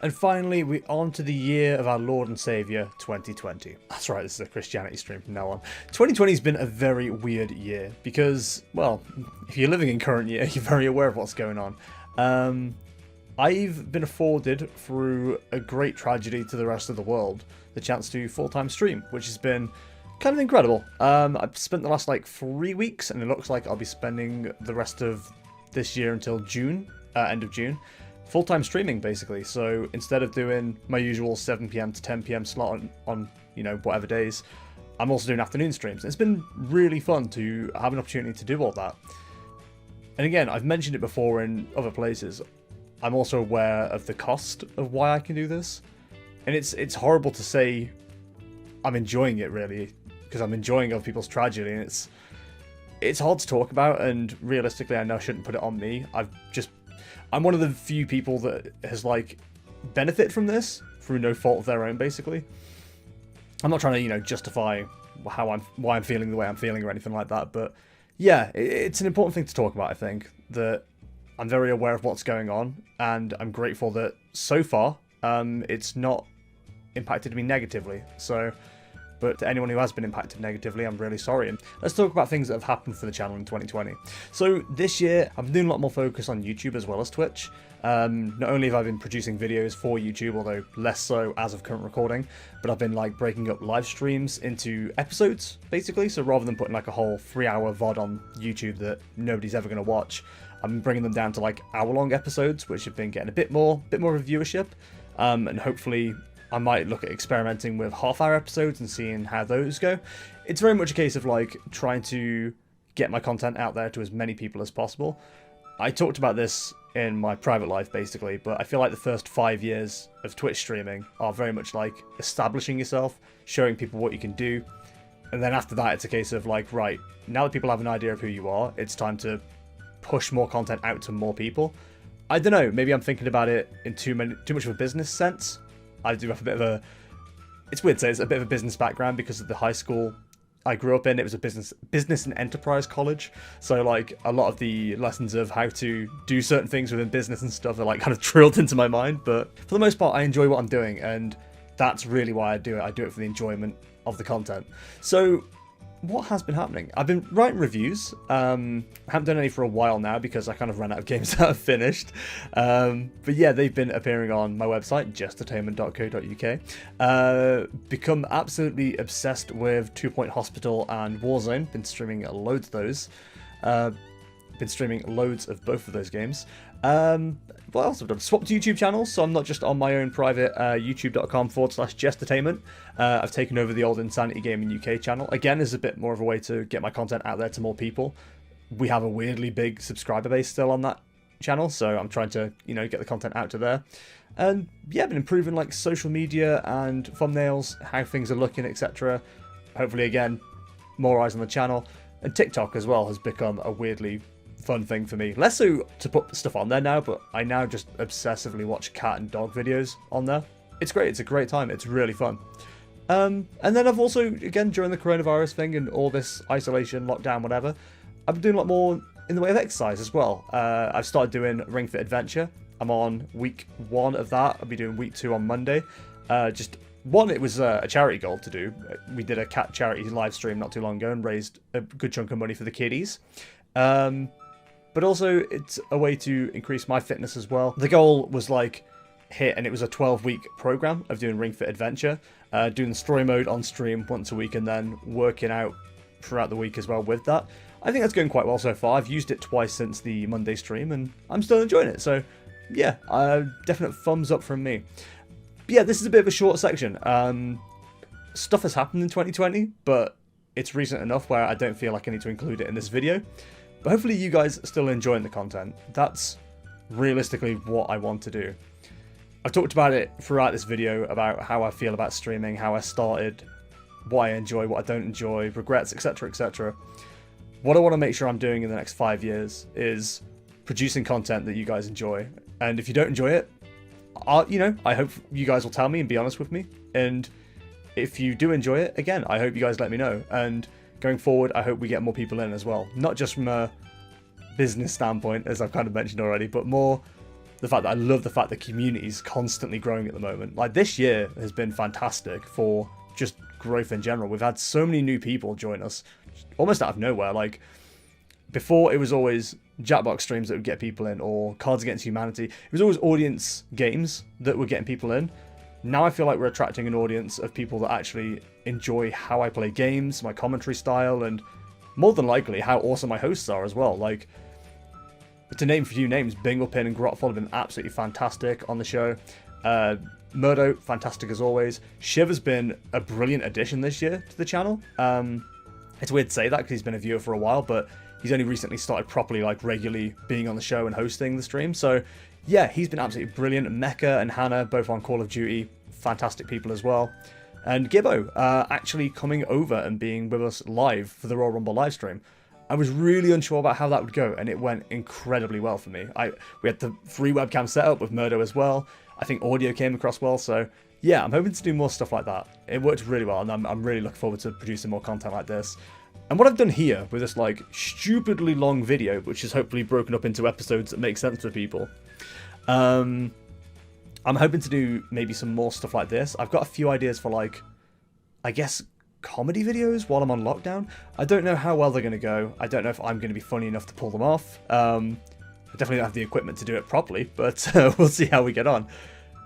And finally, we're on to the year of our Lord and Saviour, 2020. That's right, this is a Christianity stream from now on. 2020 has been a very weird year because, well, if you're living in current year, you're very aware of what's going on. I've been afforded, through a great tragedy to the rest of the world, the chance to full-time stream, which has been kind of incredible. I've spent the last, 3 weeks, and it looks like I'll be spending the rest of this year until June, end of June, full-time streaming, basically. So instead of doing my usual 7 PM to 10 PM slot on whatever days, I'm also doing afternoon streams. It's been really fun to have an opportunity to do all that. And again, I've mentioned it before in other places, I'm also aware of the cost of why I can do this. And it's horrible to say I'm enjoying it, really, because I'm enjoying other people's tragedy, and it's hard to talk about, and realistically I know I shouldn't put it on me. I'm one of the few people that has benefit from this through no fault of their own, basically. I'm not trying to, justify why I'm feeling the way I'm feeling or anything like that, but yeah, it's an important thing to talk about, I think, that I'm very aware of what's going on, and I'm grateful that so far it's not impacted me negatively. But to anyone who has been impacted negatively, I'm really sorry. And let's talk about things that have happened for the channel in 2020. So this year, I've been doing a lot more focus on YouTube as well as Twitch. Not only have I been producing videos for YouTube, although less so as of current recording, but I've been breaking up live streams into episodes, basically. So rather than putting a whole 3-hour VOD on YouTube that nobody's ever going to watch, I'm bringing them down to hour-long episodes, which have been getting a bit more of a viewership, and hopefully I might look at experimenting with half-hour episodes and seeing how those go. It's very much a case of trying to get my content out there to as many people as possible. I talked about this in my private life, basically, but I feel like the first 5 years of Twitch streaming are very much establishing yourself, showing people what you can do, and then after that it's a case of right, now that people have an idea of who you are, it's time to push more content out to more people. I don't know, maybe I'm thinking about it in too much of a business sense. I do have a bit of a, it's weird to say, it's a bit of a business background because of the high school I grew up in. It was a business and enterprise college, so a lot of the lessons of how to do certain things within business and stuff are kind of drilled into my mind. But for the most part, I enjoy what I'm doing, and that's really why I do it. I do it for the enjoyment of the content. So what has been happening? I've been writing reviews. I haven't done any for a while now because I kind of ran out of games that I've finished. But yeah, they've been appearing on my website, jestertainment.co.uk. Become absolutely obsessed with 2 Point Hospital and Warzone. Been streaming loads of those. Been streaming loads of both of those games. What else have I done? Swapped YouTube channels, so I'm not just on my own private youtube.com/Jestertainment. I've taken over the old Insanity Gaming UK channel. Again, as a bit more of a way to get my content out there to more people. We have a weirdly big subscriber base still on that channel, so I'm trying to, get the content out to there. And yeah, I've been improving social media and thumbnails, how things are looking, etc. Hopefully, again, more eyes on the channel. And TikTok as well has become a weirdly fun thing for me. Less so to put stuff on there now, but I now just obsessively watch cat and dog videos on there. It's great. It's a great time. It's really fun. And then I've also, again, during the coronavirus thing and all this isolation, lockdown, whatever, I've been doing a lot more in the way of exercise as well. I've started doing Ring Fit Adventure. I'm on week 1 of that. I'll be doing week 2 on Monday. Just one, it was a charity goal to do. We did a cat charity live stream not too long ago and raised a good chunk of money for the kiddies. But also, it's a way to increase my fitness as well. The goal was hit, and it was a 12-week program of doing Ring Fit Adventure, doing the story mode on stream once a week, and then working out throughout the week as well with that. I think that's going quite well so far. I've used it twice since the Monday stream, and I'm still enjoying it. So, yeah, definite thumbs up from me. But yeah, this is a bit of a short section. Stuff has happened in 2020, but it's recent enough where I don't feel like I need to include it in this video. But hopefully you guys are still enjoying the content. That's realistically what I want to do. I've talked about it throughout this video about how I feel about streaming, how I started, what I enjoy, what I don't enjoy, regrets, etc, etc. What I want to make sure I'm doing in the next 5 years is producing content that you guys enjoy. And if you don't enjoy it, I hope you guys will tell me and be honest with me. And if you do enjoy it, again, I hope you guys let me know. And going forward, I hope we get more people in as well. Not just from a business standpoint, as I've kind of mentioned already, but more the fact that I love the fact the community is constantly growing at the moment. Like, this year has been fantastic for just growth in general. We've had so many new people join us, almost out of nowhere. Like, before it was always Jackbox streams that would get people in, or Cards Against Humanity. It was always audience games that were getting people in. Now I feel like we're attracting an audience of people that actually enjoy how I play games, my commentary style, and more than likely how awesome my hosts are as well. Like, to name a few names, Binglepin and Grotfall have been absolutely fantastic on the show. Murdo, fantastic as always. Shiv has been a brilliant addition this year to the channel. It's weird to say that because he's been a viewer for a while, but he's only recently started properly, like, regularly being on the show and hosting the stream. So yeah, he's been absolutely brilliant. Mecca and Hannah, both on Call of Duty, fantastic people as well. And Gibbo, actually coming over and being with us live for the Royal Rumble live stream. I was really unsure about how that would go, and it went incredibly well for me. We had the free webcam set up with Murdo as well. I think audio came across well, so yeah, I'm hoping to do more stuff like that. It worked really well, and I'm really looking forward to producing more content like this. And what I've done here with this, like, stupidly long video, which is hopefully broken up into episodes that make sense for people, I'm hoping to do maybe some more stuff like this. I've got a few ideas for, like, I guess, comedy videos while I'm on lockdown. I don't know how well they're going to go. I don't know if I'm going to be funny enough to pull them off. I definitely don't have the equipment to do it properly, but we'll see how we get on.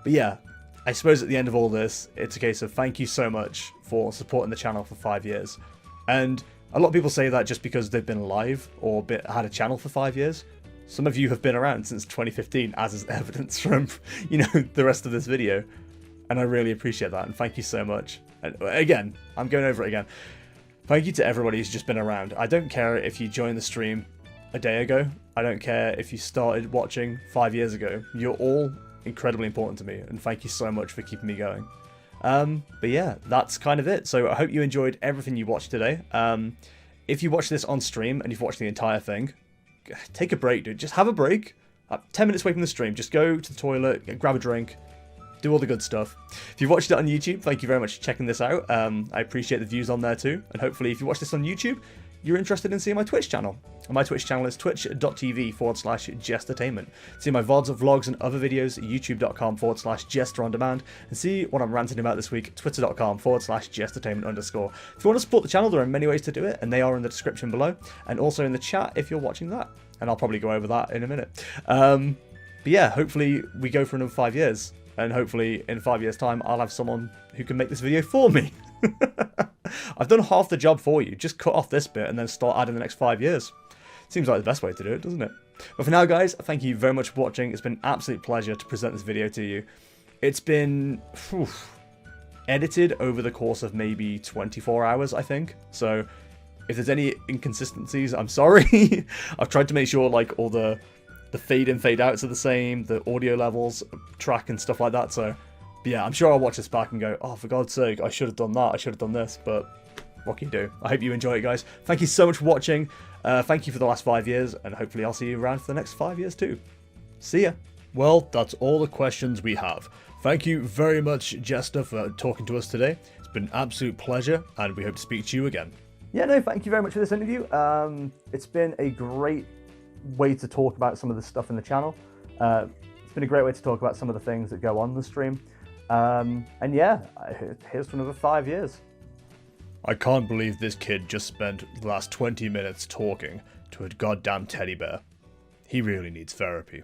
But yeah, I suppose at the end of all this, it's a case of thank you so much for supporting the channel for 5 years. And a lot of people say that just because they've been live or had a channel for 5 years. Some of you have been around since 2015, as is evidence from, you know, the rest of this video. And I really appreciate that, and thank you so much. And again, I'm going over it again. Thank you to everybody who's just been around. I don't care if you joined the stream a day ago. I don't care if you started watching 5 years ago. You're all incredibly important to me, and thank you so much for keeping me going. But yeah, that's kind of it. So I hope you enjoyed everything you watched today. If you watched this on stream and you've watched the entire thing, take a break, dude. Just have a break. 10 minutes away from the stream. Just go to the toilet, grab a drink, do all the good stuff. If you've watched it on YouTube, thank you very much for checking this out. I appreciate the views on there too. And hopefully if you watch this on YouTube, you're interested in seeing my Twitch channel. And my Twitch channel is twitch.tv/Jestertainment. See my VODs, vlogs, and other videos at youtube.com/JesterOnDemand. And see what I'm ranting about this week, twitter.com/Jestertainment_. If you want to support the channel, there are many ways to do it, and they are in the description below. And also in the chat if you're watching that. And I'll probably go over that in a minute. But yeah, hopefully we go for another 5 years. And hopefully in 5 years' time, I'll have someone who can make this video for me. I've done half the job for you. Just cut off this bit and then start adding the next 5 years. Seems like the best way to do it, doesn't it? But for now, guys, thank you very much for watching. It's been an absolute pleasure to present this video to you. It's been edited over the course of maybe 24 hours, I think. So if there's any inconsistencies, I'm sorry. I've tried to make sure, like, all the fade in, fade outs are the same, the audio levels, track and stuff like that. So, but yeah, I'm sure I'll watch this back and go, oh, for God's sake, I should have done that, I should have done this, but what can you do? I hope you enjoy it, guys. Thank you so much for watching. Thank you for the last 5 years, and hopefully I'll see you around for the next 5 years too. See ya. Well, that's all the questions we have. Thank you very much, Jester, for talking to us today. It's been an absolute pleasure, and we hope to speak to you again. Yeah, no, thank you very much for this interview. It's been a great way to talk about some of the stuff in the channel. It's been a great way to talk about some of the things that go on the stream. And yeah, here's to another 5 years. I can't believe this kid just spent the last 20 minutes talking to a goddamn teddy bear. He really needs therapy.